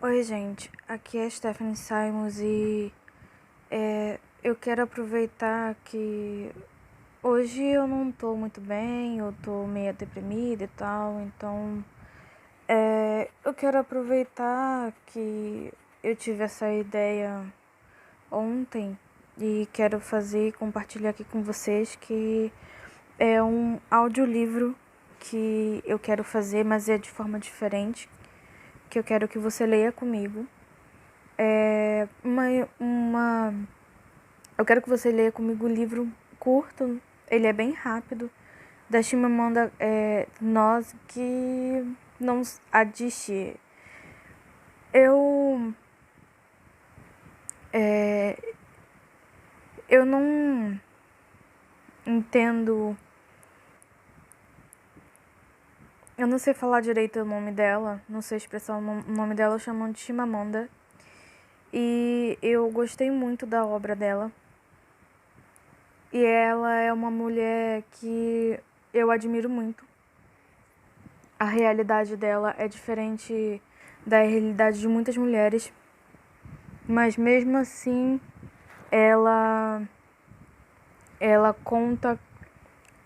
Oi, gente, aqui é a Stephanie Simons e eu quero aproveitar que hoje eu não tô muito bem, eu tô meio deprimida e tal, então eu quero aproveitar que eu tive essa ideia ontem e quero fazer e compartilhar aqui com vocês que é um audiolivro que eu quero fazer, mas é de forma diferente, que eu quero que você leia comigo. É uma Eu quero que você leia comigo o livro curto, ele é bem rápido, da Chimamanda Ngozi não Adichie. Eu é, eu não entendo, eu não sei falar direito o nome dela, não sei expressar o nome dela, chamando de Chimamanda. E eu gostei muito da obra dela. E ela é uma mulher que eu admiro muito. A realidade dela é diferente da realidade de muitas mulheres, mas mesmo assim ela ela conta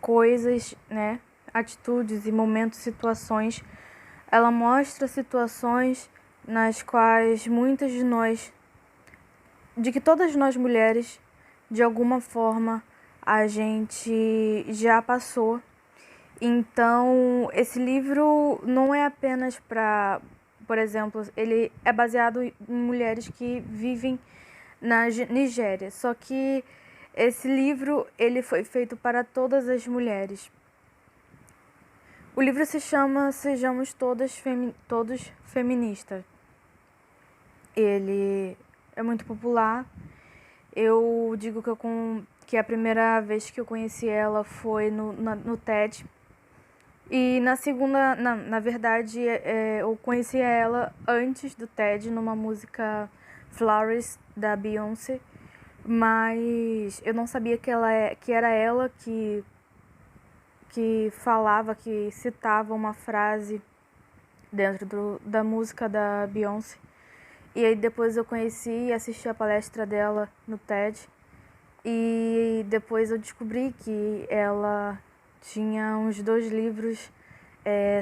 coisas, né, atitudes e momentos, situações. Ela mostra situações nas quais muitas de nós, de que todas nós mulheres, de alguma forma, a gente já passou. Então, esse livro não é apenas para, por exemplo, ele é baseado em mulheres que vivem na Nigéria. Só que esse livro ele foi feito para todas as mulheres. O livro se chama Sejamos Todos Feministas. Ele é muito popular. Eu digo que a primeira vez que eu conheci ela foi no TED. E na segunda, na verdade, eu conheci ela antes do TED, numa música Flowers, da Beyoncé. Mas eu não sabia que era ela que falava, que citava uma frase dentro da música da Beyoncé. E aí depois eu conheci e assisti a palestra dela no TED. E depois eu descobri que ela tinha uns 2 livros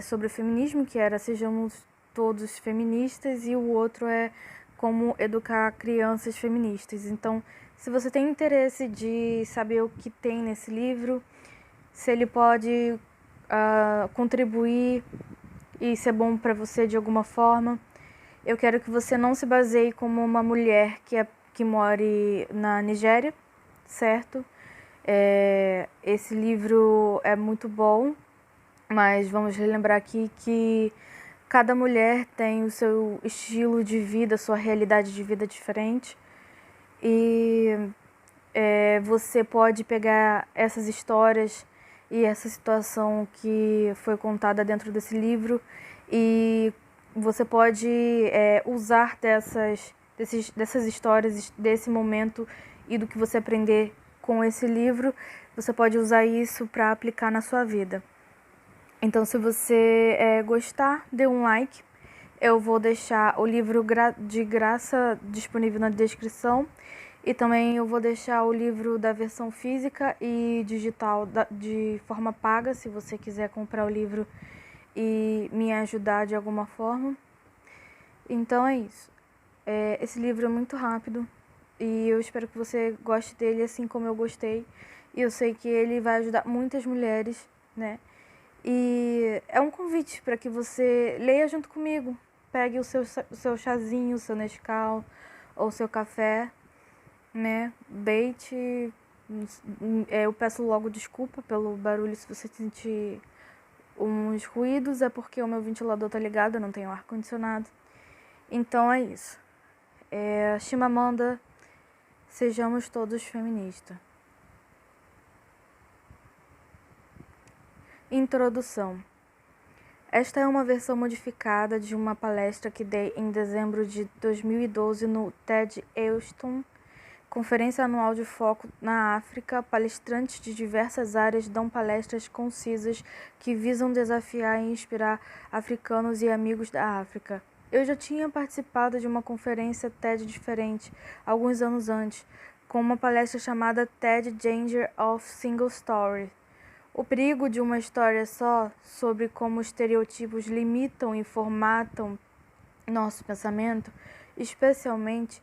sobre o feminismo, que era Sejamos Todos Feministas, e o outro é Como Educar Crianças Feministas. Então, se você tem interesse de saber o que tem nesse livro, se ele pode contribuir e ser bom para você de alguma forma, eu quero que você não se baseie como uma mulher que more na Nigéria, certo? Esse livro é muito bom, mas vamos relembrar aqui que cada mulher tem o seu estilo de vida, sua realidade de vida diferente. E você pode pegar essas histórias e essa situação que foi contada dentro desse livro e você pode usar dessas histórias, desse momento e do que você aprender com esse livro, você pode usar isso para aplicar na sua vida. Então, se você gostar, dê um like. Eu vou deixar o livro de graça disponível na descrição. E também eu vou deixar o livro da versão física e digital de forma paga, se você quiser comprar o livro e me ajudar de alguma forma. Então é isso. Esse livro é muito rápido e eu espero que você goste dele assim como eu gostei. E eu sei que ele vai ajudar muitas mulheres, né? E é um convite para que você leia junto comigo. Pegue o seu chazinho, o seu Nescau ou o seu café, né? Deite. Eu peço logo desculpa pelo barulho se você sentir uns ruídos, é porque o meu ventilador tá ligado, eu não tenho ar-condicionado. Então é isso. Chimamanda, sejamos todos feministas. Introdução. Esta é uma versão modificada de uma palestra que dei em dezembro de 2012 no TED Houston, conferência anual de foco na África. Palestrantes de diversas áreas dão palestras concisas que visam desafiar e inspirar africanos e amigos da África. Eu já tinha participado de uma conferência TED diferente, alguns anos antes, com uma palestra chamada TED Danger of Single Story. O perigo de uma história só, sobre como estereotipos limitam e formatam nosso pensamento, especialmente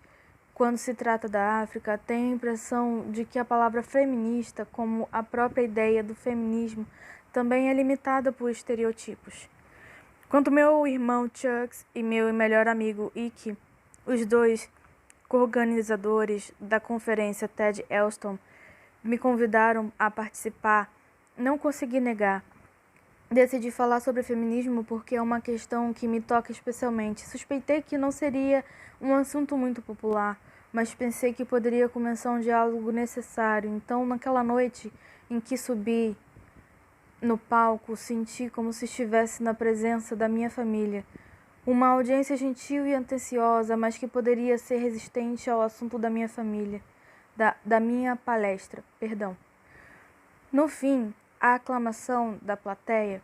quando se trata da África, tenho a impressão de que a palavra feminista, como a própria ideia do feminismo, também é limitada por estereotipos. Quando meu irmão Chucks e meu melhor amigo Ike, os dois co-organizadores da conferência TED Elston, me convidaram a participar, não consegui negar. Decidi falar sobre feminismo porque é uma questão que me toca especialmente. Suspeitei que não seria um assunto muito popular, mas pensei que poderia começar um diálogo necessário. Então, naquela noite em que subi no palco, senti como se estivesse na presença da minha família. Uma audiência gentil e atenciosa, mas que poderia ser resistente ao assunto da minha família, da minha palestra, perdão. No fim, a aclamação da plateia,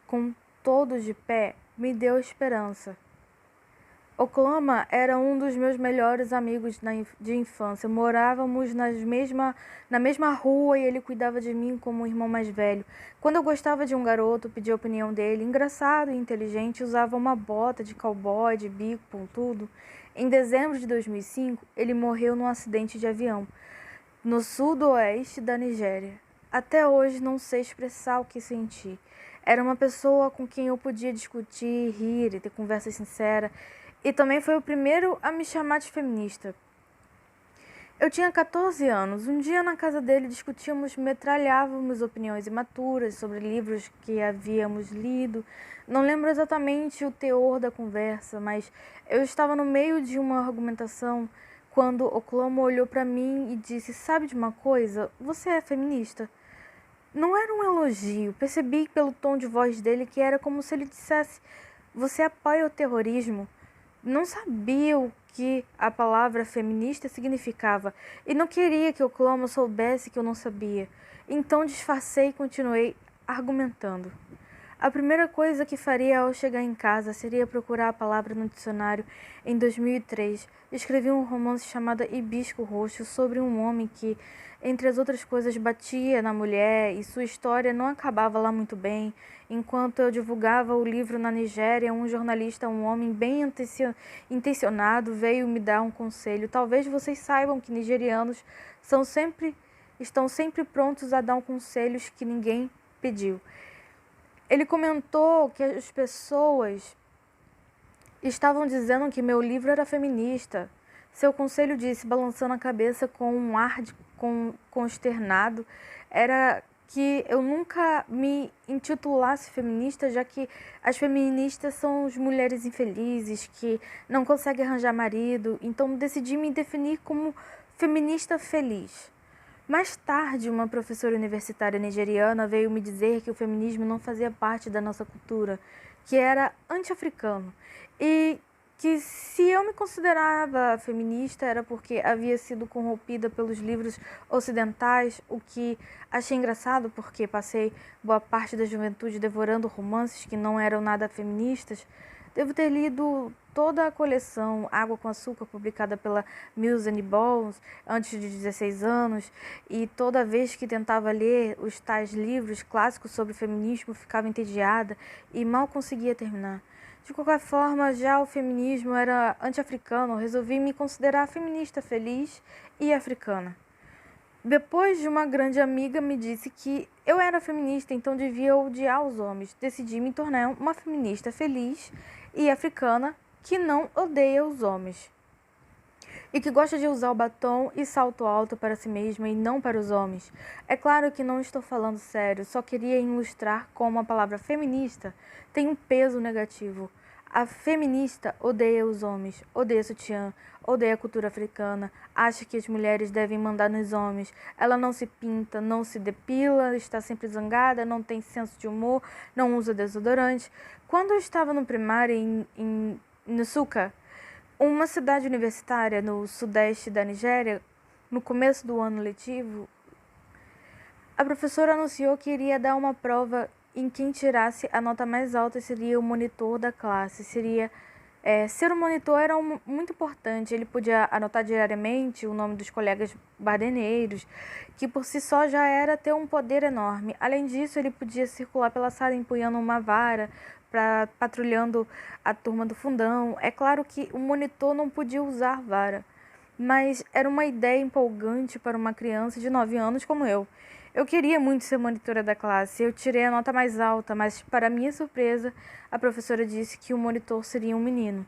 com todos de pé, me deu esperança. Oklahoma era um dos meus melhores amigos de infância. Morávamos na mesma rua e ele cuidava de mim como um irmão mais velho. Quando eu gostava de um garoto, pedia a opinião dele. Engraçado e inteligente, usava uma bota de cowboy, de bico pontudo. Em dezembro de 2005, ele morreu num acidente de avião, no sudoeste da Nigéria. Até hoje não sei expressar o que senti. Era uma pessoa com quem eu podia discutir, rir e ter conversa sincera. E também foi o primeiro a me chamar de feminista. Eu tinha 14 anos. Um dia na casa dele discutíamos, metralhávamos opiniões imaturas sobre livros que havíamos lido. Não lembro exatamente o teor da conversa, mas eu estava no meio de uma argumentação quando Oklahoma olhou para mim e disse: "Sabe de uma coisa? Você é feminista?" Não era um elogio. Percebi pelo tom de voz dele que era como se ele dissesse: "Você apoia o terrorismo?" Não sabia o que a palavra feminista significava e não queria que Oklahoma soubesse que eu não sabia. Então disfarcei e continuei argumentando. A primeira coisa que faria ao chegar em casa seria procurar a palavra no dicionário. Em 2003, escrevi um romance chamado Hibisco Roxo sobre um homem que, entre as outras coisas, batia na mulher e sua história não acabava lá muito bem. Enquanto eu divulgava o livro na Nigéria, um jornalista, um homem bem intencionado, veio me dar um conselho. Talvez vocês saibam que nigerianos estão sempre prontos a dar conselhos que ninguém pediu. Ele comentou que as pessoas estavam dizendo que meu livro era feminista. Seu conselho, disse, balançando a cabeça com um ar de consternado, era que eu nunca me intitulasse feminista, já que as feministas são as mulheres infelizes, que não conseguem arranjar marido. Então decidi me definir como feminista feliz. Mais tarde, uma professora universitária nigeriana veio me dizer que o feminismo não fazia parte da nossa cultura, que era anti-africano e que se eu me considerava feminista era porque havia sido corrompida pelos livros ocidentais, o que achei engraçado porque passei boa parte da juventude devorando romances que não eram nada feministas. Devo ter lido toda a coleção Água com Açúcar, publicada pela Mills and Bones, antes de 16 anos, e toda vez que tentava ler os tais livros clássicos sobre feminismo, ficava entediada e mal conseguia terminar. De qualquer forma, já o feminismo era anti-africano, resolvi me considerar feminista feliz e africana. Depois de uma grande amiga me disse que eu era feminista, então devia odiar os homens. Decidi me tornar uma feminista feliz e africana que não odeia os homens. E que gosta de usar o batom e salto alto para si mesma e não para os homens. É claro que não estou falando sério, só queria ilustrar como a palavra feminista tem um peso negativo. A feminista odeia os homens, odeia sutiã, odeia a cultura africana, acha que as mulheres devem mandar nos homens. Ela não se pinta, não se depila, está sempre zangada, não tem senso de humor, não usa desodorante. Quando eu estava no primário em Nsukka, uma cidade universitária no sudeste da Nigéria, no começo do ano letivo, a professora anunciou que iria dar uma prova em quem tirasse a nota mais alta seria o monitor da classe, seria Ser um monitor era muito importante. Ele podia anotar diariamente o nome dos colegas badeneiros, que por si só já era ter um poder enorme. Além disso, ele podia circular pela sala empunhando uma vara, patrulhando a turma do fundão. É claro que o monitor não podia usar vara, mas era uma ideia empolgante para uma criança de 9 anos como eu. Eu queria muito ser monitora da classe. Eu tirei a nota mais alta, mas, para minha surpresa, a professora disse que o monitor seria um menino.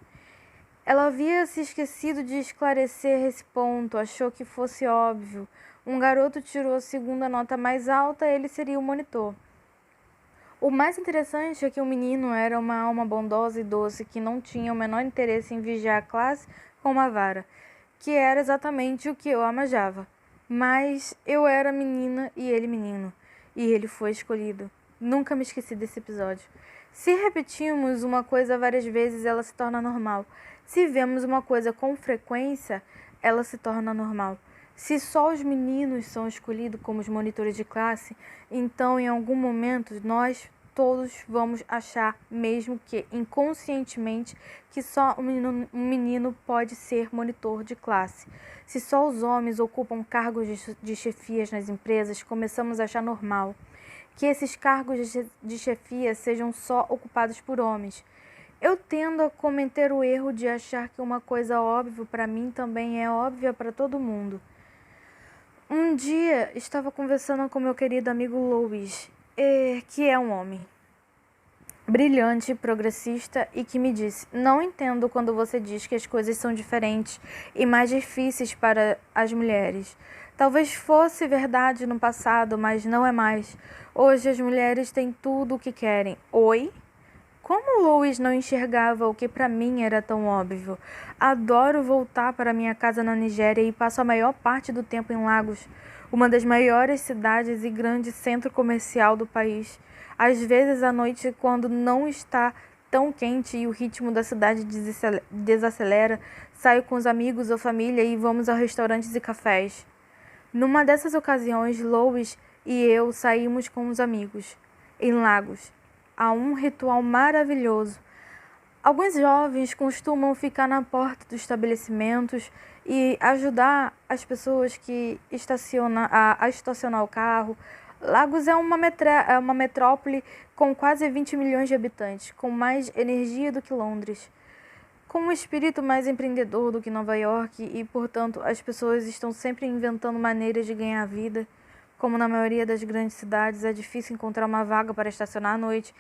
Ela havia se esquecido de esclarecer esse ponto, achou que fosse óbvio. Um garoto tirou a segunda nota mais alta, ele seria o monitor. O mais interessante é que o menino era uma alma bondosa e doce que não tinha o menor interesse em vigiar a classe com uma vara, que era exatamente o que eu almejava. Mas eu era menina e ele menino, e ele foi escolhido. Nunca me esqueci desse episódio. Se repetimos uma coisa várias vezes, ela se torna normal. Se vemos uma coisa com frequência, ela se torna normal. Se só os meninos são escolhidos como os monitores de classe, então em algum momento nós todos vamos achar, mesmo que inconscientemente, que só um menino pode ser monitor de classe. Se só os homens ocupam cargos de chefias nas empresas, começamos a achar normal que esses cargos de chefia sejam só ocupados por homens. Eu tendo a cometer o erro de achar que uma coisa óbvia para mim também é óbvia para todo mundo. Um dia estava conversando com meu querido amigo Louis, que é um homem brilhante, progressista, e que me disse: não entendo quando você diz que as coisas são diferentes e mais difíceis para as mulheres. Talvez fosse verdade no passado, mas não é mais. Hoje as mulheres têm tudo o que querem. Oi? Como Louis não enxergava o que para mim era tão óbvio? Adoro voltar para minha casa na Nigéria e passo a maior parte do tempo em Lagos, uma das maiores cidades e grande centro comercial do país. Às vezes à noite, quando não está tão quente e o ritmo da cidade desacelera, saio com os amigos ou família e vamos a restaurantes e cafés. Numa dessas ocasiões, Louis e eu saímos com os amigos, em Lagos. Há um ritual maravilhoso. Alguns jovens costumam ficar na porta dos estabelecimentos e ajudar as pessoas que a estacionar o carro. Lagos é uma metrópole com quase 20 milhões de habitantes, com mais energia do que Londres, com um espírito mais empreendedor do que Nova York e, portanto, as pessoas estão sempre inventando maneiras de ganhar vida. Como na maioria das grandes cidades, é difícil encontrar uma vaga para estacionar à noite.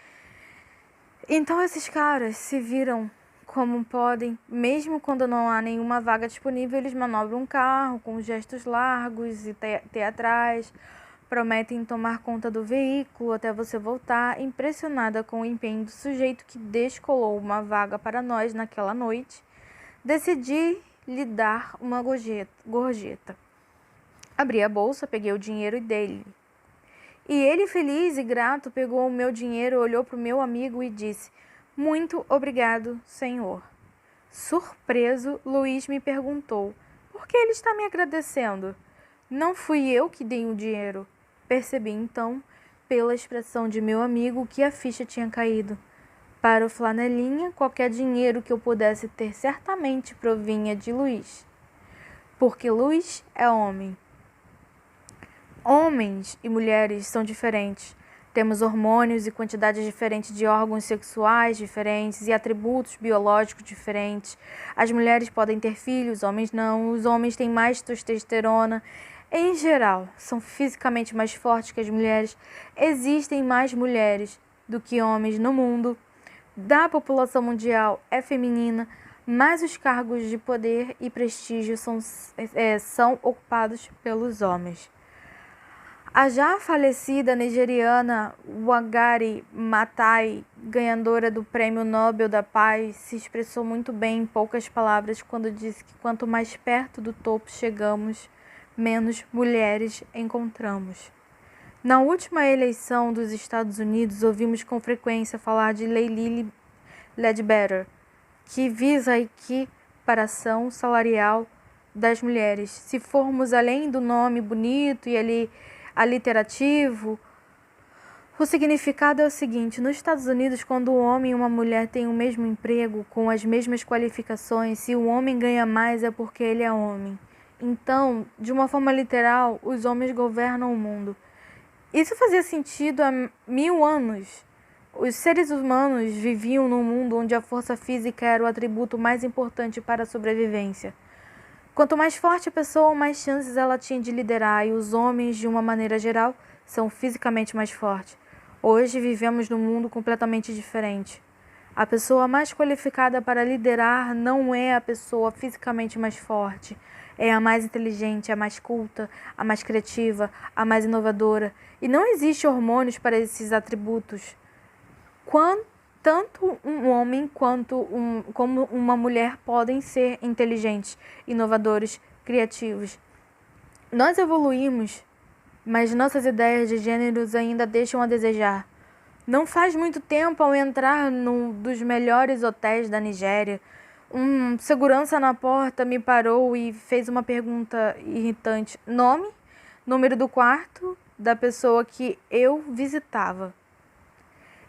Então esses caras se viram como podem, mesmo quando não há nenhuma vaga disponível, eles manobram um carro com gestos largos e teatrais, prometem tomar conta do veículo até você voltar, impressionada com o empenho do sujeito que descolou uma vaga para nós naquela noite. Decidi lhe dar uma gorjeta. Abri a bolsa, peguei o dinheiro e dei-lhe. E ele, feliz e grato, pegou o meu dinheiro, olhou para o meu amigo e disse: muito obrigado, senhor. Surpreso, Luiz me perguntou: por que ele está me agradecendo? Não fui eu que dei o dinheiro. Percebi então, pela expressão de meu amigo, que a ficha tinha caído. Para o Flanelinha, qualquer dinheiro que eu pudesse ter certamente provinha de Luiz. Porque Luiz é homem. Homens e mulheres são diferentes. Temos hormônios e quantidades diferentes de órgãos sexuais diferentes e atributos biológicos diferentes. As mulheres podem ter filhos, homens não. Os homens têm mais testosterona. Em geral, são fisicamente mais fortes que as mulheres. Existem mais mulheres do que homens no mundo. Da população mundial é feminina, mas os cargos de poder e prestígio são ocupados pelos homens. A já falecida nigeriana Wangari Maathai, ganhadora do Prêmio Nobel da Paz, se expressou muito bem em poucas palavras quando disse que quanto mais perto do topo chegamos, menos mulheres encontramos. Na última eleição dos Estados Unidos, ouvimos com frequência falar de Lei Lilly Ledbetter, que visa a equiparação salarial das mulheres. Se formos além do nome bonito e aliterativo, O significado é o seguinte: nos Estados Unidos, quando um homem e uma mulher têm o mesmo emprego, com as mesmas qualificações, se o homem ganha mais é porque ele é homem. Então, de uma forma literal, os homens governam o mundo. Isso fazia sentido há 1000 anos. Os seres humanos viviam num mundo onde a força física era o atributo mais importante para a sobrevivência. Quanto mais forte a pessoa, mais chances ela tinha de liderar, e os homens, de uma maneira geral, são fisicamente mais fortes. Hoje vivemos num mundo completamente diferente. A pessoa mais qualificada para liderar não é a pessoa fisicamente mais forte, é a mais inteligente, a mais culta, a mais criativa, a mais inovadora. E não existe hormônios para esses atributos. Tanto um homem como uma mulher podem ser inteligentes, inovadores, criativos. Nós evoluímos, mas nossas ideias de gêneros ainda deixam a desejar. Não faz muito tempo, ao entrar num dos melhores hotéis da Nigéria, um segurança na porta me parou e fez uma pergunta irritante: nome, número do quarto da pessoa que eu visitava.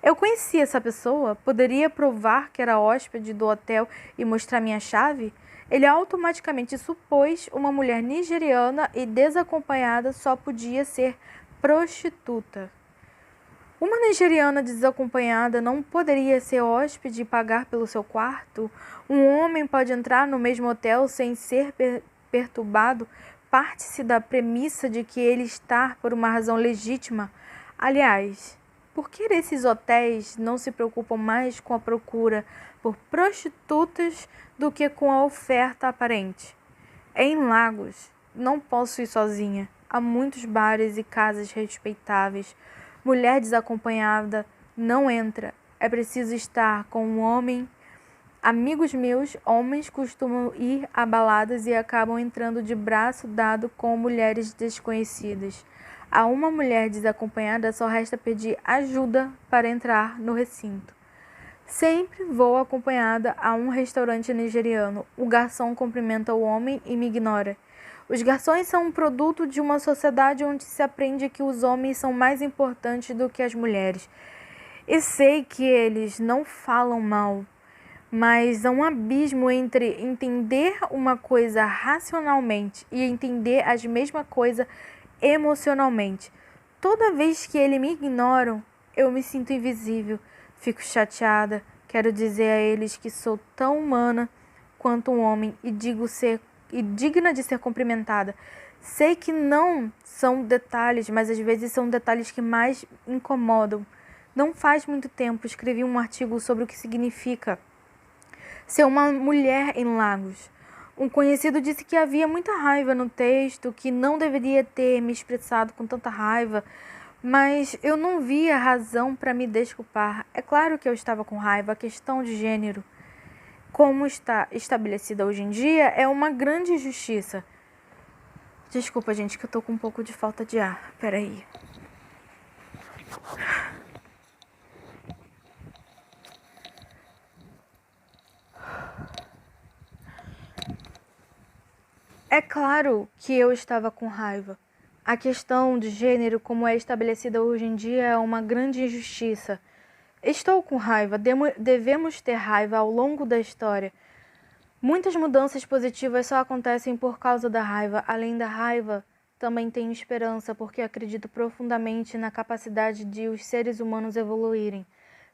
Eu conhecia essa pessoa, poderia provar que era hóspede do hotel e mostrar minha chave? Ele automaticamente supôs uma mulher nigeriana e desacompanhada só podia ser prostituta. Uma nigeriana desacompanhada não poderia ser hóspede e pagar pelo seu quarto? Um homem pode entrar no mesmo hotel sem ser perturbado? Parte-se da premissa de que ele está por uma razão legítima. Aliás, por que esses hotéis não se preocupam mais com a procura por prostitutas do que com a oferta aparente? Em Lagos, não posso ir sozinha. Há muitos bares e casas respeitáveis. Mulher desacompanhada não entra. É preciso estar com um homem. Amigos meus, homens, costumam ir a baladas e acabam entrando de braço dado com mulheres desconhecidas. A uma mulher desacompanhada só resta pedir ajuda para entrar no recinto. Sempre vou acompanhada a um restaurante nigeriano. O garçom cumprimenta o homem e me ignora. Os garçons são um produto de uma sociedade onde se aprende que os homens são mais importantes do que as mulheres. E sei que eles não falam mal, mas há um abismo entre entender uma coisa racionalmente e entender a mesma coisa emocionalmente. Toda vez que eles me ignoram, eu me sinto invisível, fico chateada, quero dizer a eles que sou tão humana quanto um homem e digna de ser cumprimentada. Sei que não são detalhes, mas às vezes são detalhes que mais incomodam. Não faz muito tempo escrevi um artigo sobre o que significa ser uma mulher em Lagos. Um conhecido disse que havia muita raiva no texto, que não deveria ter me expressado com tanta raiva, mas eu não via razão para me desculpar. É claro que eu estava com raiva, a questão de gênero, como está estabelecida hoje em dia, é uma grande injustiça. Desculpa, gente, que eu tô com um pouco de falta de ar. Peraí. É claro que eu estava com raiva. A questão de gênero, como é estabelecida hoje em dia, é uma grande injustiça. Estou com raiva, devemos ter raiva ao longo da história. Muitas mudanças positivas só acontecem por causa da raiva. Além da raiva, também tenho esperança, porque acredito profundamente na capacidade de os seres humanos evoluírem.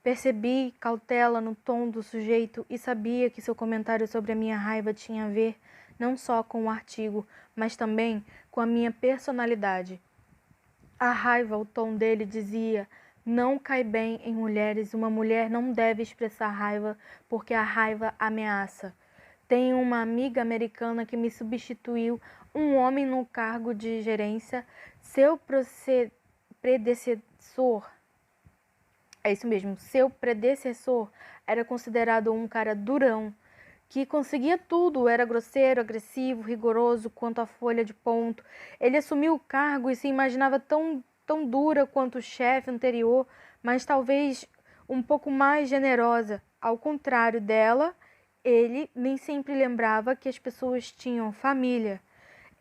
Percebi cautela no tom do sujeito e sabia que seu comentário sobre a minha raiva tinha a ver não só com o artigo, mas também com a minha personalidade. A raiva, o tom dele dizia: não cai bem em mulheres, uma mulher não deve expressar raiva porque a raiva ameaça. Tenho uma amiga americana que me substituiu, um homem no cargo de gerência. Seu predecessor, seu predecessor era considerado um cara durão, que conseguia tudo, era grosseiro, agressivo, rigoroso quanto a folha de ponto. Ele assumiu o cargo e se imaginava tão dura quanto o chefe anterior, mas talvez um pouco mais generosa. Ao contrário dela, ele nem sempre lembrava que as pessoas tinham família.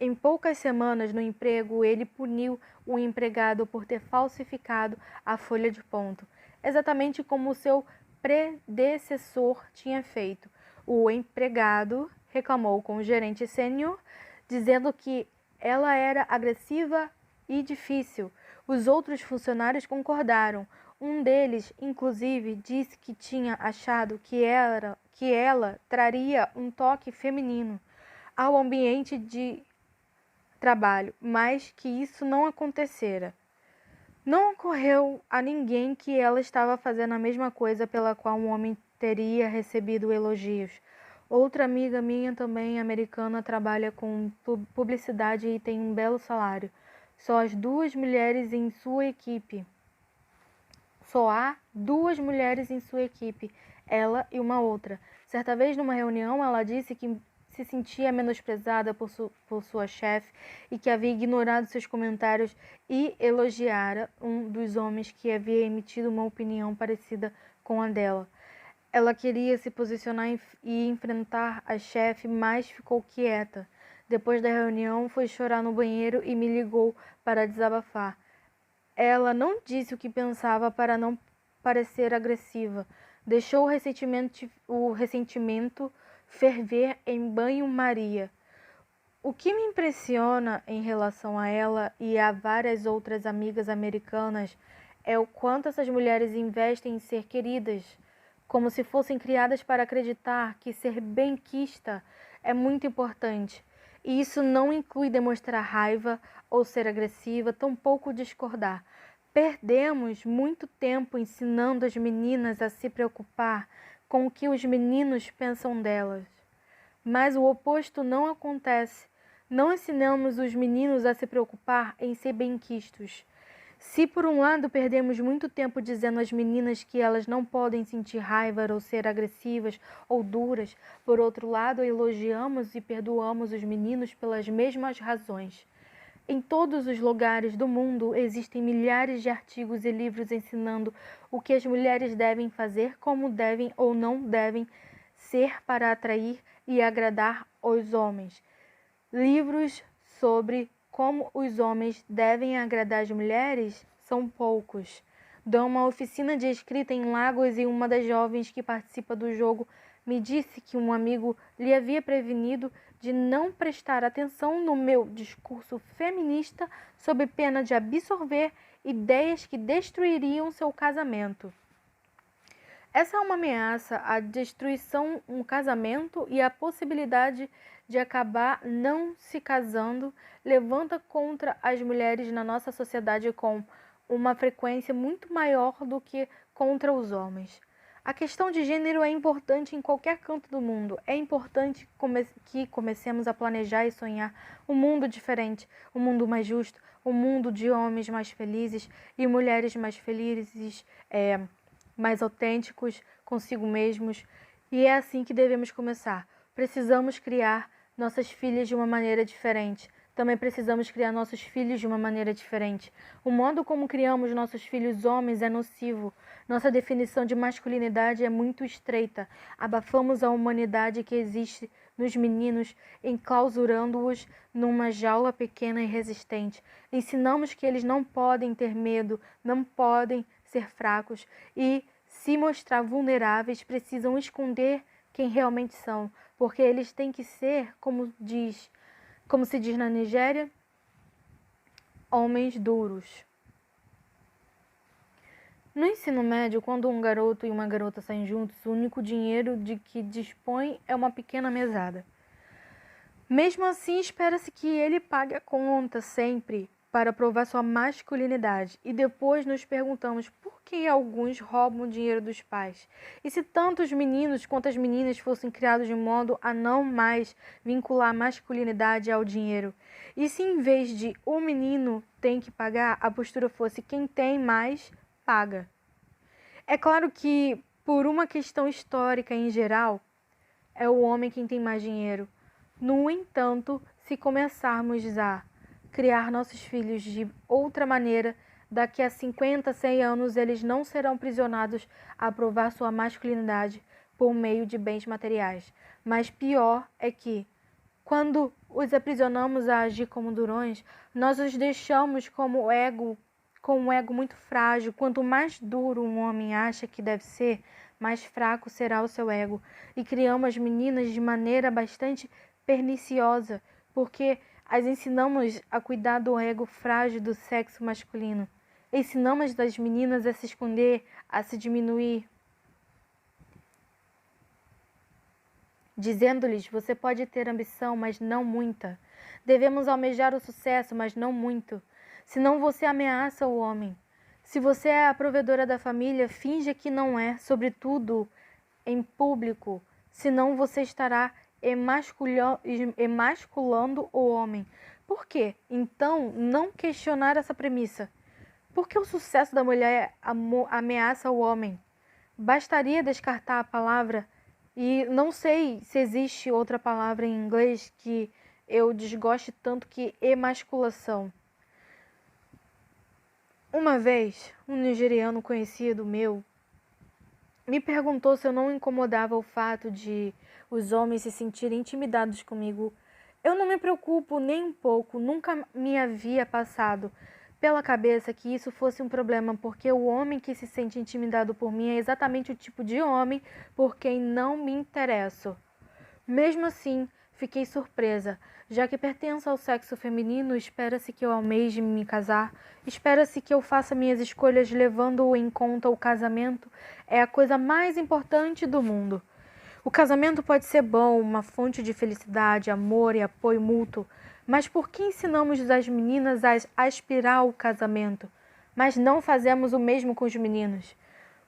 Em poucas semanas no emprego, ele puniu o empregado por ter falsificado a folha de ponto, exatamente como seu predecessor tinha feito. O empregado reclamou com o gerente sênior, dizendo que ela era agressiva e difícil. Os outros funcionários concordaram. Um deles, inclusive, disse que tinha achado que ela traria um toque feminino ao ambiente de trabalho, mas que isso não acontecera. Não ocorreu a ninguém que ela estava fazendo a mesma coisa pela qual um homem teria recebido elogios. Outra amiga minha, também americana, trabalha com publicidade e tem um belo salário. Só há duas mulheres em sua equipe, ela e uma outra. Certa vez, numa reunião, ela disse que se sentia menosprezada por sua chefe e que havia ignorado seus comentários e elogiara um dos homens que havia emitido uma opinião parecida com a dela. Ela queria se posicionar e enfrentar a chefe, mas ficou quieta. Depois da reunião, foi chorar no banheiro e me ligou para desabafar. Ela não disse o que pensava para não parecer agressiva. Deixou o ressentimento ferver em banho-maria. O que me impressiona em relação a ela e a várias outras amigas americanas é o quanto essas mulheres investem em ser queridas, como se fossem criadas para acreditar que ser benquista é muito importante. E isso não inclui demonstrar raiva ou ser agressiva, tampouco discordar. Perdemos muito tempo ensinando as meninas a se preocupar com o que os meninos pensam delas. Mas o oposto não acontece. Não ensinamos os meninos a se preocupar em ser benquistos. Se por um lado perdemos muito tempo dizendo às meninas que elas não podem sentir raiva ou ser agressivas ou duras, por outro lado elogiamos e perdoamos os meninos pelas mesmas razões. Em todos os lugares do mundo existem milhares de artigos e livros ensinando o que as mulheres devem fazer, como devem ou não devem ser para atrair e agradar os homens. Livros sobre como os homens devem agradar as mulheres são poucos. Dou uma oficina de escrita em Lagos e uma das jovens que participa do jogo me disse que um amigo lhe havia prevenido de não prestar atenção no meu discurso feminista sob pena de absorver ideias que destruiriam seu casamento. Essa é uma ameaça à destruição um casamento e a possibilidade de acabar não se casando levanta contra as mulheres na nossa sociedade com uma frequência muito maior do que contra os homens. A questão de gênero é importante em qualquer canto do mundo. É importante que comecemos a planejar e sonhar um mundo diferente, um mundo mais justo, um mundo de homens mais felizes e mulheres mais felizes, mais autênticos consigo mesmos. E é assim que devemos começar. Precisamos criar nossas filhas de uma maneira diferente. Também precisamos criar nossos filhos de uma maneira diferente. O modo como criamos nossos filhos homens é nocivo. Nossa definição de masculinidade é muito estreita. Abafamos a humanidade que existe nos meninos, enclausurando-os numa jaula pequena e resistente. Ensinamos que eles não podem ter medo, não podem ser fracos e, se mostrar vulneráveis, precisam esconder quem realmente são, porque eles têm que ser, como se diz na Nigéria, homens duros. No ensino médio, quando um garoto e uma garota saem juntos, o único dinheiro de que dispõe é uma pequena mesada. Mesmo assim, espera-se que ele pague a conta sempre para provar sua masculinidade. E depois nos perguntamos por que alguns roubam o dinheiro dos pais. E se tanto os meninos quanto as meninas fossem criados de modo a não mais vincular a masculinidade ao dinheiro? E se em vez de o menino tem que pagar, a postura fosse quem tem mais, paga? É claro que, por uma questão histórica em geral, é o homem quem tem mais dinheiro. No entanto, se começarmos a criar nossos filhos de outra maneira, daqui a 50, 100 anos eles não serão prisionados a provar sua masculinidade por meio de bens materiais. Mas pior é que, quando os aprisionamos a agir como durões, nós os deixamos com um ego muito frágil. Quanto mais duro um homem acha que deve ser, mais fraco será o seu ego. E criamos as meninas de maneira bastante perniciosa, porque as ensinamos a cuidar do ego frágil do sexo masculino. Ensinamos as meninas a se esconder, a se diminuir, dizendo-lhes: você pode ter ambição, mas não muita. Devemos almejar o sucesso, mas não muito. Senão você ameaça o homem. Se você é a provedora da família, finja que não é, sobretudo em público, senão você estará emasculando o homem. Por quê? Então, não questionar essa premissa. Por que o sucesso da mulher ameaça o homem? Bastaria descartar a palavra, e não sei se existe outra palavra em inglês que eu desgoste tanto que emasculação. Uma vez, um nigeriano conhecido meu me perguntou se eu não incomodava o fato de os homens se sentirem intimidados comigo. Eu não me preocupo nem um pouco, nunca me havia passado pela cabeça que isso fosse um problema, porque o homem que se sente intimidado por mim é exatamente o tipo de homem por quem não me interesso. Mesmo assim, fiquei surpresa, já que pertenço ao sexo feminino, espera-se que eu almeje me casar, espera-se que eu faça minhas escolhas levando em conta o casamento, é a coisa mais importante do mundo. O casamento pode ser bom, uma fonte de felicidade, amor e apoio mútuo, mas por que ensinamos as meninas a aspirar ao casamento, mas não fazemos o mesmo com os meninos?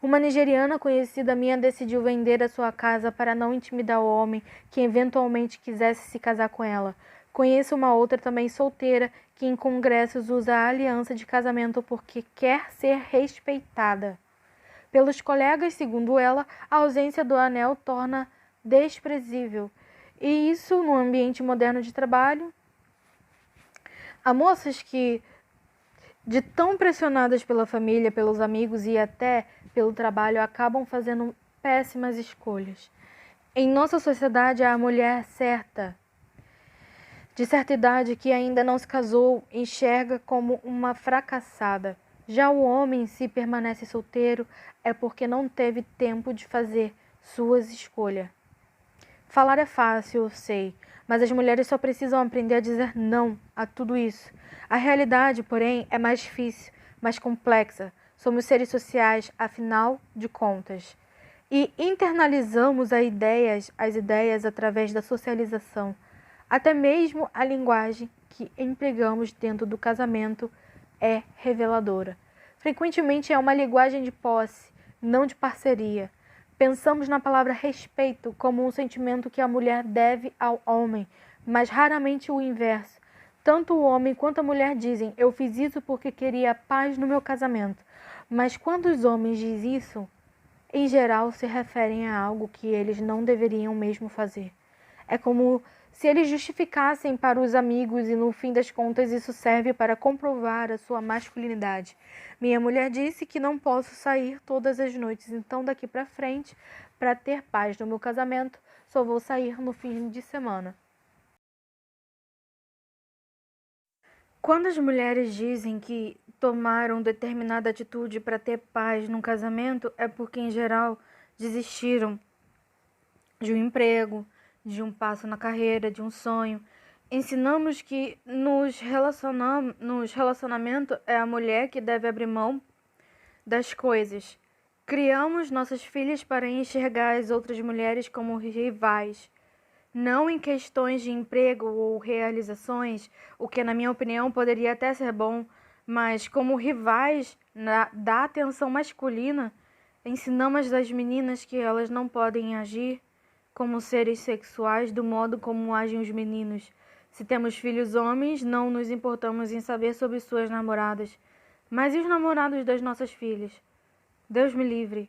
Uma nigeriana conhecida minha decidiu vender a sua casa para não intimidar o homem que eventualmente quisesse se casar com ela. Conheço uma outra também solteira que em congressos usa a aliança de casamento porque quer ser respeitada pelos colegas. Segundo ela, a ausência do anel torna desprezível. E isso no ambiente moderno de trabalho. Há moças que, de tão pressionadas pela família, pelos amigos e até pelo trabalho, acabam fazendo péssimas escolhas. Em nossa sociedade, a mulher de certa idade que ainda não se casou enxerga como uma fracassada. Já o homem, se permanece solteiro, é porque não teve tempo de fazer suas escolhas. Falar é fácil, eu sei, mas as mulheres só precisam aprender a dizer não a tudo isso. A realidade, porém, é mais difícil, mais complexa. Somos seres sociais, afinal de contas. E internalizamos as ideias através da socialização. Até mesmo a linguagem que empregamos dentro do casamento é reveladora. Frequentemente é uma linguagem de posse, não de parceria. Pensamos na palavra respeito como um sentimento que a mulher deve ao homem, mas raramente o inverso. Tanto o homem quanto a mulher dizem: eu fiz isso porque queria paz no meu casamento. Mas quando os homens dizem isso, em geral se referem a algo que eles não deveriam mesmo fazer. É como se eles justificassem para os amigos e no fim das contas isso serve para comprovar a sua masculinidade. Minha mulher disse que não posso sair todas as noites, então daqui para frente, para ter paz no meu casamento, só vou sair no fim de semana. Quando as mulheres dizem que tomaram determinada atitude para ter paz no casamento, é porque em geral desistiram de um emprego, de um passo na carreira, de um sonho. Ensinamos que nos relacionamentos é a mulher que deve abrir mão das coisas. Criamos nossas filhas para enxergar as outras mulheres como rivais, não em questões de emprego ou realizações, o que na minha opinião poderia até ser bom, mas como rivais da atenção masculina. Ensinamos às meninas que elas não podem agir como seres sexuais do modo como agem os meninos. Se temos filhos homens, não nos importamos em saber sobre suas namoradas. Mas e os namorados das nossas filhas? Deus me livre.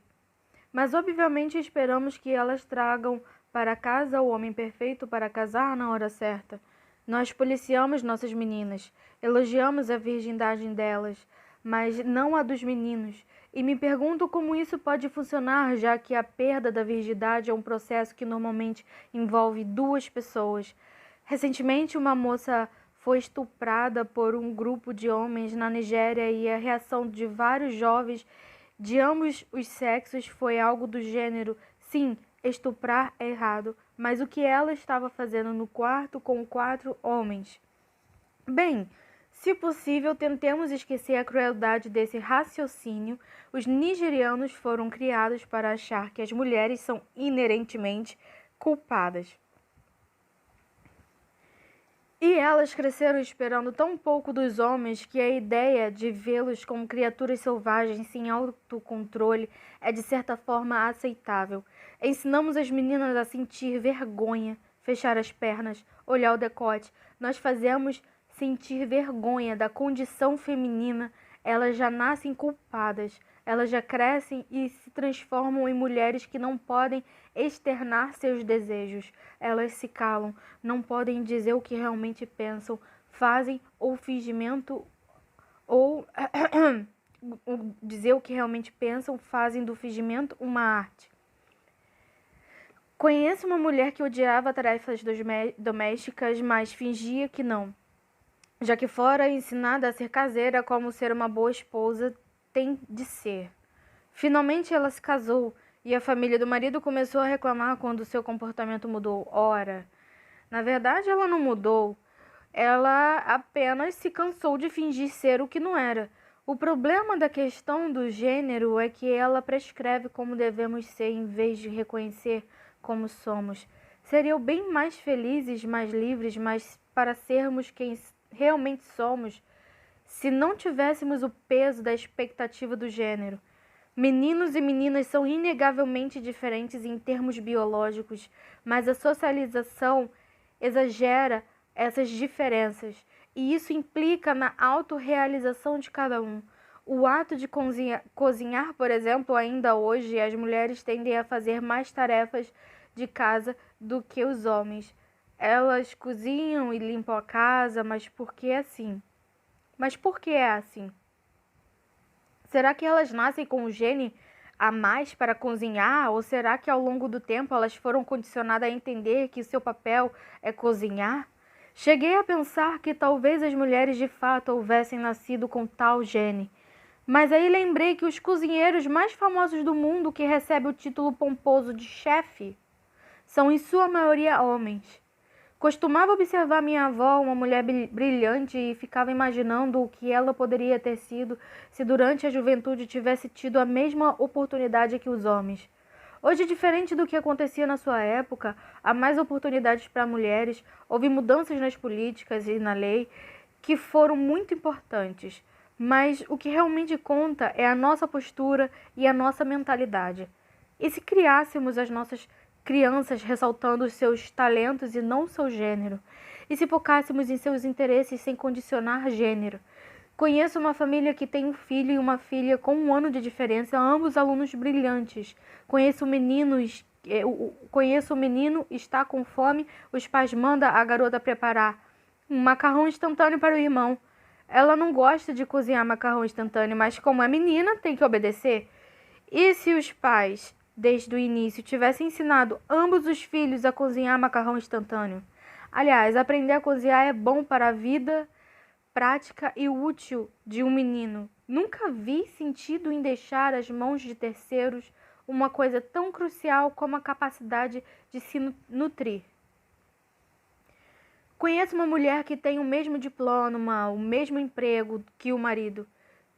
Mas obviamente esperamos que elas tragam para casa o homem perfeito para casar na hora certa. Nós policiamos nossas meninas, elogiamos a virgindade delas, mas não a dos meninos. E me pergunto como isso pode funcionar, já que a perda da virgindade é um processo que normalmente envolve duas pessoas. Recentemente, uma moça foi estuprada por um grupo de homens na Nigéria e a reação de vários jovens de ambos os sexos foi algo do gênero: sim, estuprar é errado, mas o que ela estava fazendo no quarto com 4 homens? Bem, se possível, tentemos esquecer a crueldade desse raciocínio. Os nigerianos foram criados para achar que as mulheres são inerentemente culpadas. E elas cresceram esperando tão pouco dos homens que a ideia de vê-los como criaturas selvagens sem autocontrole é de certa forma aceitável. Ensinamos as meninas a sentir vergonha, fechar as pernas, olhar o decote. Nós fazemos sentir vergonha da condição feminina. Elas já nascem culpadas. Elas já crescem e se transformam em mulheres que não podem externar seus desejos. Elas se calam, não podem dizer o que realmente pensam, fazem ou fingimento ou dizer o que realmente pensam, fazem do fingimento uma arte. Conheço uma mulher que odiava tarefas domésticas, mas fingia que não, já que fora ensinada a ser caseira como ser uma boa esposa tem de ser. Finalmente ela se casou e a família do marido começou a reclamar quando seu comportamento mudou. Ora, na verdade ela não mudou, ela apenas se cansou de fingir ser o que não era. O problema da questão do gênero é que ela prescreve como devemos ser em vez de reconhecer como somos. Seriam bem mais felizes, mais livres, mas para sermos quem realmente somos, se não tivéssemos o peso da expectativa do gênero. Meninos e meninas são inegavelmente diferentes em termos biológicos, mas a socialização exagera essas diferenças, e isso implica na autorrealização de cada um. O ato de cozinhar, por exemplo, ainda hoje, as mulheres tendem a fazer mais tarefas de casa do que os homens. Elas cozinham e limpam a casa, mas por que é assim? Mas por que é assim? Será que elas nascem com o gene a mais para cozinhar? Ou será que ao longo do tempo elas foram condicionadas a entender que seu papel é cozinhar? Cheguei a pensar que talvez as mulheres de fato houvessem nascido com tal gene. Mas aí lembrei que os cozinheiros mais famosos do mundo que recebem o título pomposo de chefe são em sua maioria homens. Costumava observar minha avó, uma mulher brilhante, e ficava imaginando o que ela poderia ter sido se durante a juventude tivesse tido a mesma oportunidade que os homens. Hoje, diferente do que acontecia na sua época, há mais oportunidades para mulheres, houve mudanças nas políticas e na lei que foram muito importantes. Mas o que realmente conta é a nossa postura e a nossa mentalidade. E se criássemos as nossas crianças ressaltando os seus talentos e não seu gênero, e se focássemos em seus interesses sem condicionar gênero? Conheço uma família que tem um filho e uma filha com 1 ano de diferença, ambos alunos brilhantes. Conheço o menino, está com fome, os pais mandam a garota preparar um macarrão instantâneo para o irmão. Ela não gosta de cozinhar macarrão instantâneo, mas como é menina, tem que obedecer. E se os pais, desde o início, tivessem ensinado ambos os filhos a cozinhar macarrão instantâneo? Aliás, aprender a cozinhar é bom para a vida prática e útil de um menino. Nunca vi sentido em deixar às mãos de terceiros uma coisa tão crucial como a capacidade de se nutrir. Conheço uma mulher que tem o mesmo diploma, o mesmo emprego que o marido.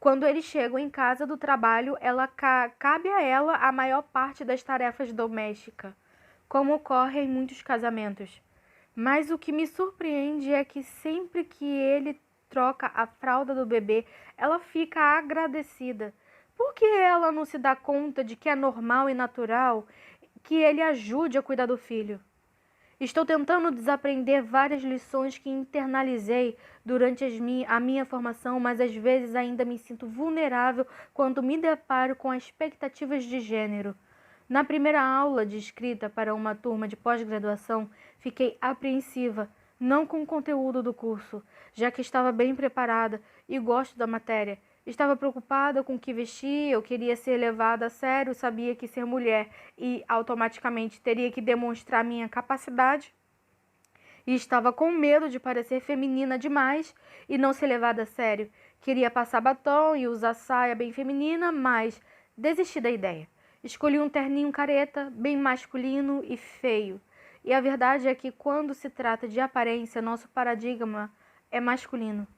Quando eles chegam em casa do trabalho, cabe a ela a maior parte das tarefas domésticas, como ocorre em muitos casamentos. Mas o que me surpreende é que sempre que ele troca a fralda do bebê, ela fica agradecida. Por que ela não se dá conta de que é normal e natural que ele ajude a cuidar do filho? Estou tentando desaprender várias lições que internalizei durante a minha formação, mas às vezes ainda me sinto vulnerável quando me deparo com as expectativas de gênero. Na primeira aula de escrita para uma turma de pós-graduação, fiquei apreensiva, não com o conteúdo do curso, já que estava bem preparada e gosto da matéria. Estava preocupada com o que vestia, eu queria ser levada a sério, sabia que ser mulher e automaticamente teria que demonstrar minha capacidade e estava com medo de parecer feminina demais e não ser levada a sério. Queria passar batom e usar saia bem feminina, mas desisti da ideia. Escolhi um terninho careta, bem masculino e feio. E a verdade é que quando se trata de aparência, nosso paradigma é masculino.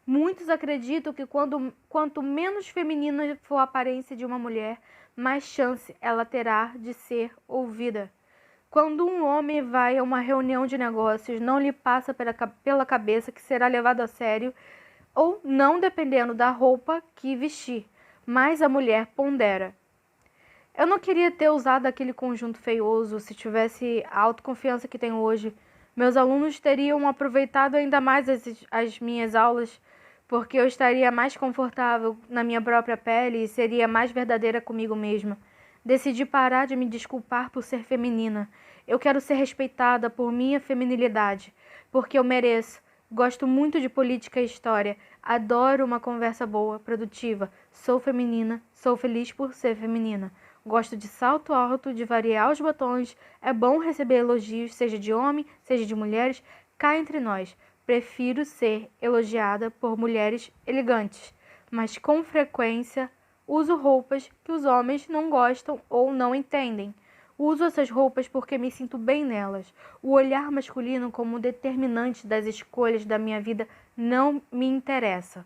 Muitos acreditam que quanto menos feminina for a aparência de uma mulher, mais chance ela terá de ser ouvida. Quando um homem vai a uma reunião de negócios, não lhe passa pela cabeça que será levado a sério ou não, dependendo da roupa que vestir, mas a mulher pondera. Eu não queria ter usado aquele conjunto feioso. Se tivesse a autoconfiança que tenho hoje, meus alunos teriam aproveitado ainda mais as minhas aulas, porque eu estaria mais confortável na minha própria pele e seria mais verdadeira comigo mesma. Decidi parar de me desculpar por ser feminina. Eu quero ser respeitada por minha feminilidade, porque eu mereço. Gosto muito de política e história. Adoro uma conversa boa, produtiva. Sou feminina, sou feliz por ser feminina. Gosto de salto alto, de variar os botões. É bom receber elogios, seja de homem, seja de mulheres. Cá entre nós, prefiro ser elogiada por mulheres elegantes, mas com frequência uso roupas que os homens não gostam ou não entendem. Uso essas roupas porque me sinto bem nelas. O olhar masculino como determinante das escolhas da minha vida não me interessa.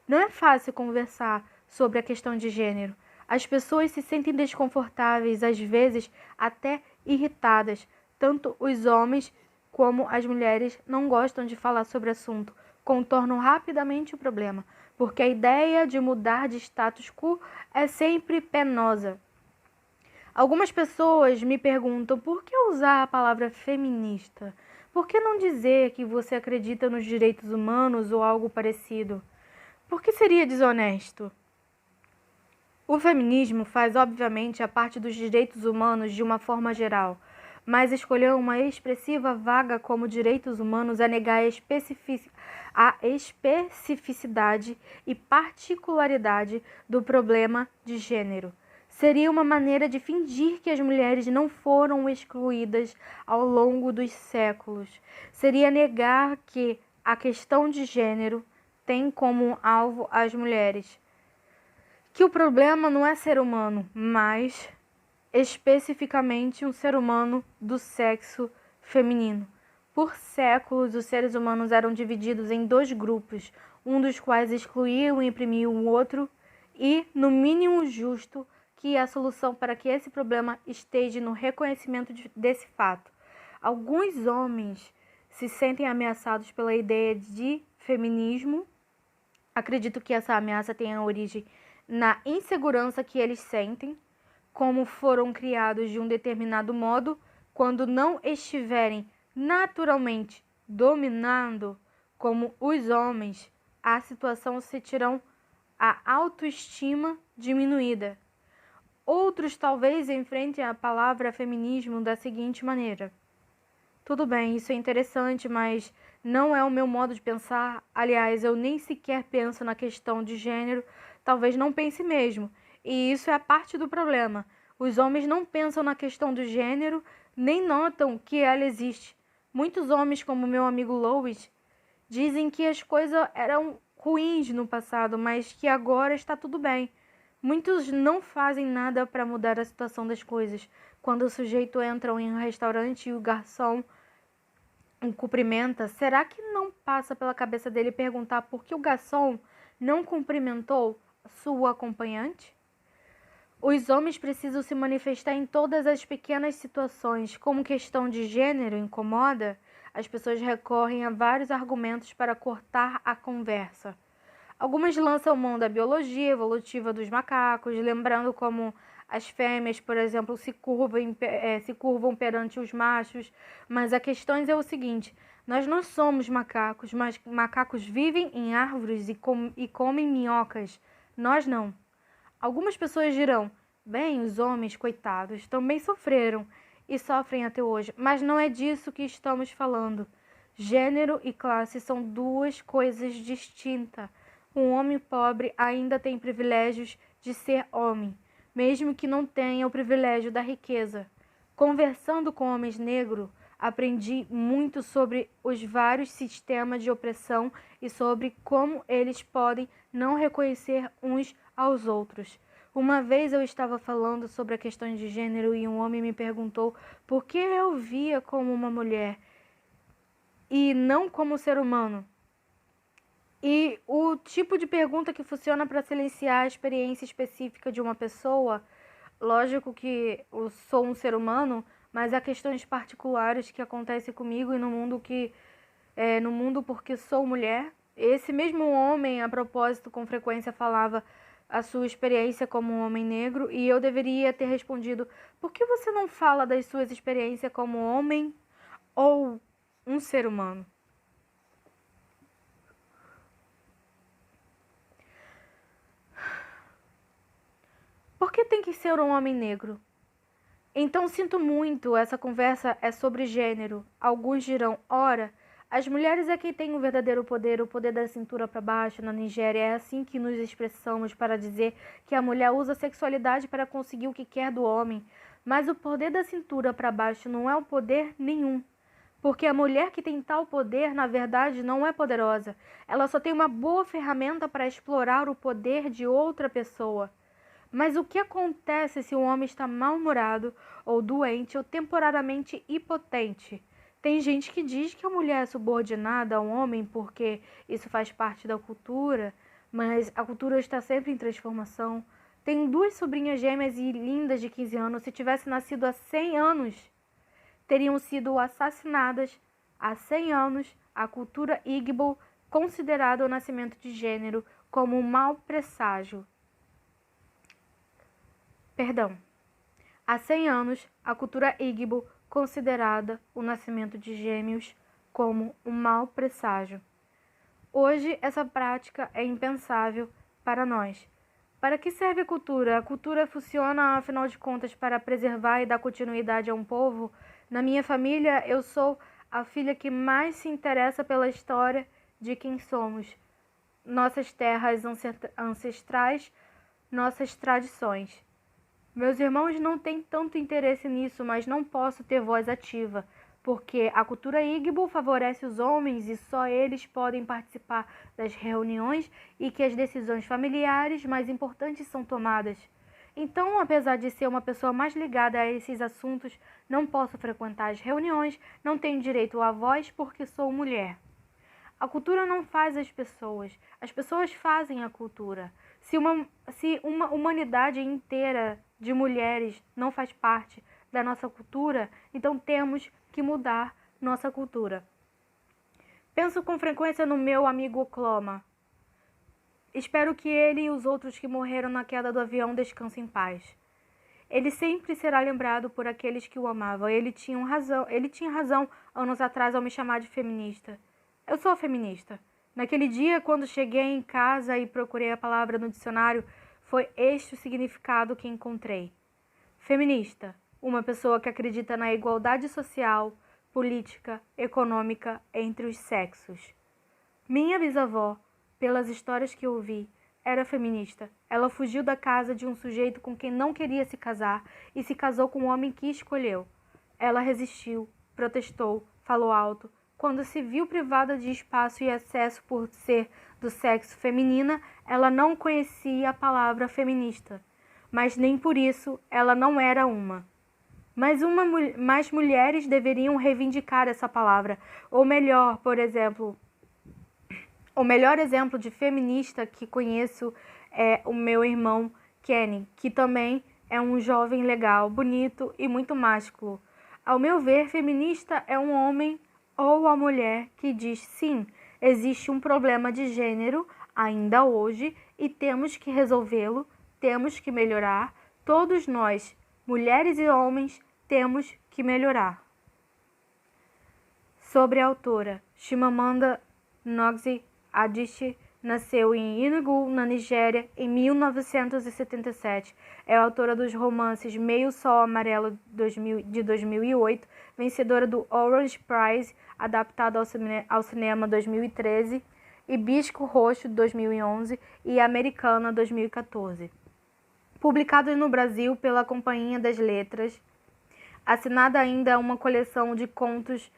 Não é fácil conversar sobre a questão de gênero. As pessoas se sentem desconfortáveis, às vezes até irritadas. Tanto os homens como as mulheres não gostam de falar sobre o assunto, contornam rapidamente o problema, porque a ideia de mudar de status quo é sempre penosa. Algumas pessoas me perguntam por que usar a palavra feminista? Por que não dizer que você acredita nos direitos humanos ou algo parecido? Por que seria desonesto? O feminismo faz, obviamente, a parte dos direitos humanos de uma forma geral, mas escolher uma expressiva vaga como direitos humanos é negar a especificidade e particularidade do problema de gênero. Seria uma maneira de fingir que as mulheres não foram excluídas ao longo dos séculos. Seria negar que a questão de gênero tem como alvo as mulheres. Que o problema não é ser humano, mas especificamente um ser humano do sexo feminino. Por séculos, os seres humanos eram divididos em dois grupos, um dos quais excluíam e imprimiam o outro, e, no mínimo justo, que a solução para que esse problema esteja no reconhecimento desse fato. Alguns homens se sentem ameaçados pela ideia de feminismo. Acredito que essa ameaça tenha origem na insegurança que eles sentem, como foram criados de um determinado modo, quando não estiverem naturalmente dominando como os homens, a situação se terão a autoestima diminuída. Outros talvez enfrentem a palavra feminismo da seguinte maneira: tudo bem, isso é interessante, mas não é o meu modo de pensar. Aliás, eu nem sequer penso na questão de gênero, talvez não pense mesmo. E isso é a parte do problema. Os homens não pensam na questão do gênero, nem notam que ela existe. Muitos homens, como meu amigo Louis, dizem que as coisas eram ruins no passado, mas que agora está tudo bem. Muitos não fazem nada para mudar a situação das coisas. Quando o sujeito entra em um restaurante e o garçom o cumprimenta, será que não passa pela cabeça dele perguntar por que o garçom não cumprimentou sua acompanhante? Os homens precisam se manifestar em todas as pequenas situações. Como questão de gênero incomoda, as pessoas recorrem a vários argumentos para cortar a conversa. Algumas lançam mão da biologia evolutiva dos macacos, lembrando como as fêmeas, por exemplo, se curvam perante os machos. Mas a questão é o seguinte: nós não somos macacos, mas macacos vivem em árvores e comem minhocas. Nós não. Algumas pessoas dirão: bem, os homens, coitados, também sofreram e sofrem até hoje. Mas não é disso que estamos falando. Gênero e classe são duas coisas distintas. Um homem pobre ainda tem privilégios de ser homem, mesmo que não tenha o privilégio da riqueza. Conversando com homens negros, Aprendi muito sobre os vários sistemas de opressão e sobre como eles podem não reconhecer uns aos outros. Uma vez eu estava falando sobre a questão de gênero e um homem me perguntou por que eu via como uma mulher e não como ser humano. E o tipo de pergunta que funciona para silenciar a experiência específica de uma pessoa, lógico que eu sou um ser humano, mas há questões particulares que acontecem comigo e no mundo porque sou mulher. Esse mesmo homem, a propósito, com frequência falava a sua experiência como um homem negro e eu deveria ter respondido: por que você não fala das suas experiências como homem ou um ser humano? Por que tem que ser um homem negro? Então sinto muito, essa conversa é sobre gênero. Alguns dirão, ora, as mulheres é quem tem o verdadeiro poder, o poder da cintura para baixo. Na Nigéria é assim que nos expressamos para dizer que a mulher usa a sexualidade para conseguir o que quer do homem. Mas o poder da cintura para baixo não é o poder nenhum. Porque a mulher que tem tal poder, na verdade, não é poderosa. Ela só tem uma boa ferramenta para explorar o poder de outra pessoa. Mas o que acontece se um homem está mal-humorado, ou doente, ou temporariamente impotente? Tem gente que diz que a mulher é subordinada ao homem porque isso faz parte da cultura, mas a cultura está sempre em transformação. Tenho duas sobrinhas gêmeas e lindas de 15 anos. Se tivesse nascido há 100 anos, teriam sido assassinadas. Há 100 anos, a cultura Igbo considerava o nascimento de gênero como um mau presságio. Há 100 anos, a cultura Igbo considerada o nascimento de gêmeos como um mau presságio. Hoje, essa prática é impensável para nós. Para que serve a cultura? A cultura funciona, afinal de contas, para preservar e dar continuidade a um povo. Na minha família, eu sou a filha que mais se interessa pela história de quem somos, nossas terras ancestrais, nossas tradições. Meus irmãos não têm tanto interesse nisso, mas não posso ter voz ativa, porque a cultura Igbo favorece os homens e só eles podem participar das reuniões e que as decisões familiares mais importantes são tomadas. Então, apesar de ser uma pessoa mais ligada a esses assuntos, não posso frequentar as reuniões, não tenho direito à voz porque sou mulher. A cultura não faz as pessoas fazem a cultura. Se uma humanidade inteira de mulheres não faz parte da nossa cultura, então temos que mudar nossa cultura. Penso com frequência no meu amigo Okloma. Espero que ele e os outros que morreram na queda do avião descansem em paz. Ele sempre será lembrado por aqueles que o amavam. Ele tinha razão anos atrás ao me chamar de feminista. Eu sou feminista. Naquele dia, quando cheguei em casa e procurei a palavra no dicionário, foi este o significado que encontrei. Feminista, uma pessoa que acredita na igualdade social, política, econômica entre os sexos. Minha bisavó, pelas histórias que ouvi, era feminista. Ela fugiu da casa de um sujeito com quem não queria se casar e se casou com um homem que escolheu. Ela resistiu, protestou, falou alto. Quando se viu privada de espaço e acesso por ser do sexo feminina, ela não conhecia a palavra feminista, mas nem por isso ela não era uma. Mas mulheres deveriam reivindicar essa palavra. Ou melhor, por exemplo, o melhor exemplo de feminista que conheço é o meu irmão Kenny, que também é um jovem legal, bonito e muito másculo. Ao meu ver, feminista é um homem ou a mulher que diz sim, existe um problema de gênero ainda hoje e temos que resolvê-lo, temos que melhorar. Todos nós, mulheres e homens, temos que melhorar. Sobre a autora, Chimamanda Ngozi Adichie nasceu em Enugu, na Nigéria, em 1977. É autora dos romances Meio Sol Amarelo, de 2008, vencedora do Orange Prize, adaptado ao cinema 2013, Hibisco Roxo, 2011 e Americana, 2014. Publicados no Brasil pela Companhia das Letras. assinada ainda uma coleção de contos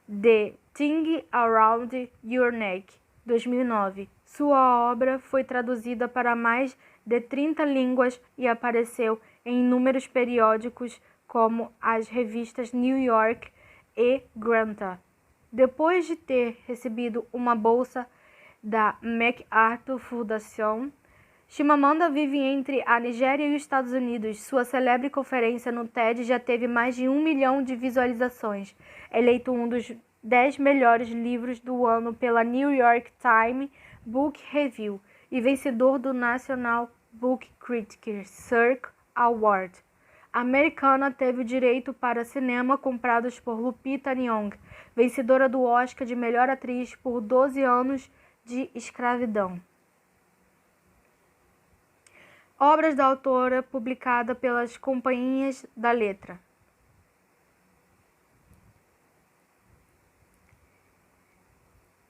The Thing Around Your Neck, 2009. Sua obra foi traduzida para mais de 30 línguas e apareceu em inúmeros periódicos como as revistas New York e Granta. Depois de ter recebido uma bolsa da MacArthur Foundation, Chimamanda vive entre a Nigéria e os Estados Unidos. Sua célebre conferência no TED já teve mais de 1 milhão de visualizações. Eleito um dos 10 melhores livros do ano pela New York Times Book Review e vencedor do National Book Critics Circle Award. A americana teve o direito para cinema comprados por Lupita Nyong'o, vencedora do Oscar de melhor atriz por 12 anos de escravidão. Obras da autora publicada pelas Companhias da Letra.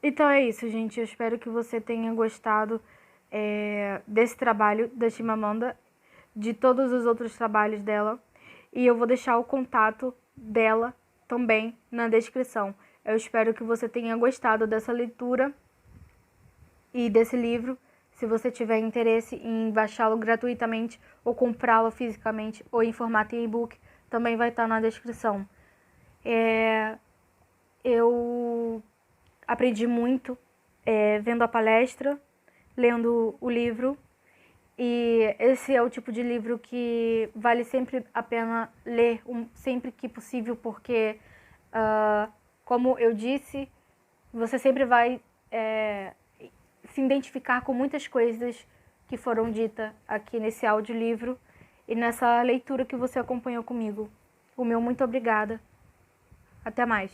Então é isso, gente. Eu espero que você tenha gostado desse trabalho da Chimamanda, de todos os outros trabalhos dela. E eu vou deixar o contato dela também na descrição. Eu espero que você tenha gostado dessa leitura e desse livro. Se você tiver interesse em baixá-lo gratuitamente ou comprá-lo fisicamente ou em formato e-book, também vai estar na descrição. Eu aprendi muito vendo a palestra, lendo o livro, e esse é o tipo de livro que vale sempre a pena ler, sempre que possível, porque, como eu disse, você sempre vai se identificar com muitas coisas que foram ditas aqui nesse audiolivro e nessa leitura que você acompanhou comigo. O meu muito obrigada. Até mais.